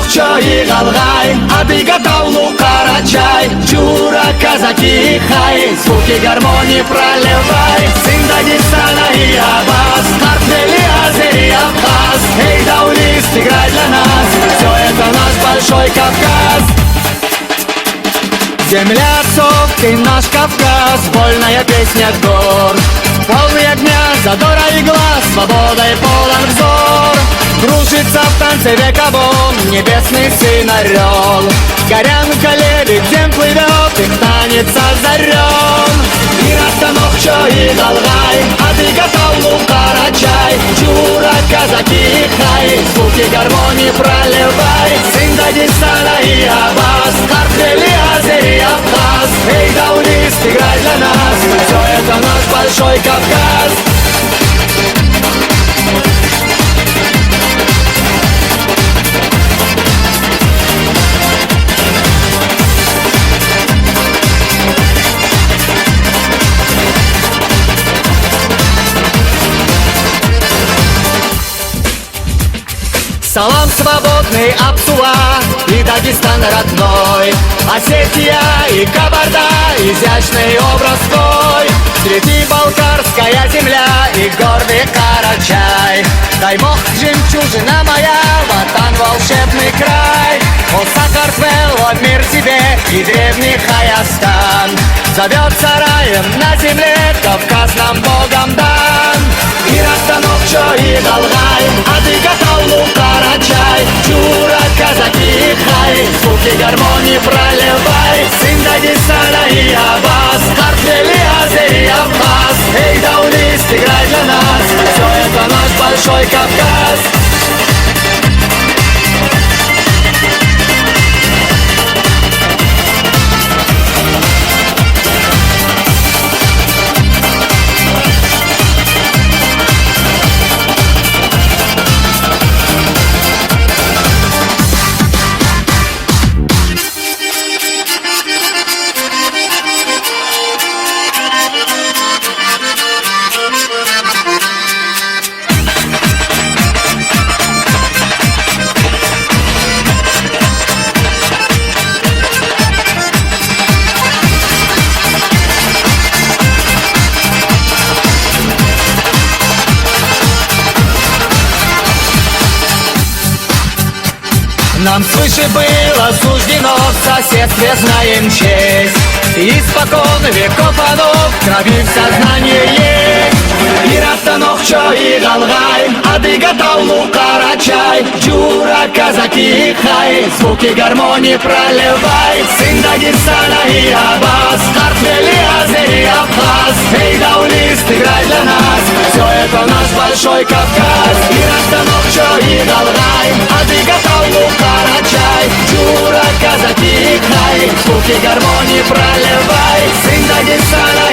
Нохчо и Галгай, а ты готов Лук-Карачай. Чура, казаки, хай, звуки гармонии проливай. Сын Дагестана и Абаз, картели, Азери, Абхаз. Эй, даулист, играй для нас, все это наш большой Кавказ. Земля отцов, ты наш Кавказ, вольная песня гор. Полный огня, задора и глаз, свободой полон взор. Кружится в танце вековом небесный сын орел. Горянка лебедь, дем плывет, их танец озарен. И Нохчо и Галгай, а ты готов Лук-Карачай. Чура, казаки, хай, звуки гармонии проливай. Сын Дагестана и Абаз, картели, Азери, Абхаз. Эй, даулист, играй для нас, все это наш большой Кавказ. Салам свободный Апсуа и Дагестан родной, Осетия и Кабарда, изящный образ твой. Среди балкарская земля и гордый Карачай. Дай мох, жемчужина моя, Ватан волшебный край. О, Сахартвел, о, мир тебе и древний Хайастан. Зовется раем на земле, Кавказ нам Богом дан. И Нохчо и Галгай, а ты готов Лук-Карачай. Чура, казаки, хай, звуки гармонии проливай. Сын Дагестана и Абаз, картели, Азери, Абхаз. Эй, даулист, играй для нас, все это наш большой Кавказ. Нам свыше было суждено, в соседстве знаем честь. Испокон веков оно в крови в сознании есть. И Нохчо и Галгай, а ты готов Лук-Карачай. Чура, казаки, хай, звуки гармонии проливай. Сын Дагестана и Абаз, картели, Азери, Абхаз. Эй, даулист, играй для нас, все это наш большой Кавказ. И Нохчо и Галгай, а ты готов Лук-Карачай. Чура, казаки, хай, звуки гармонии проливай. Сын Дагестана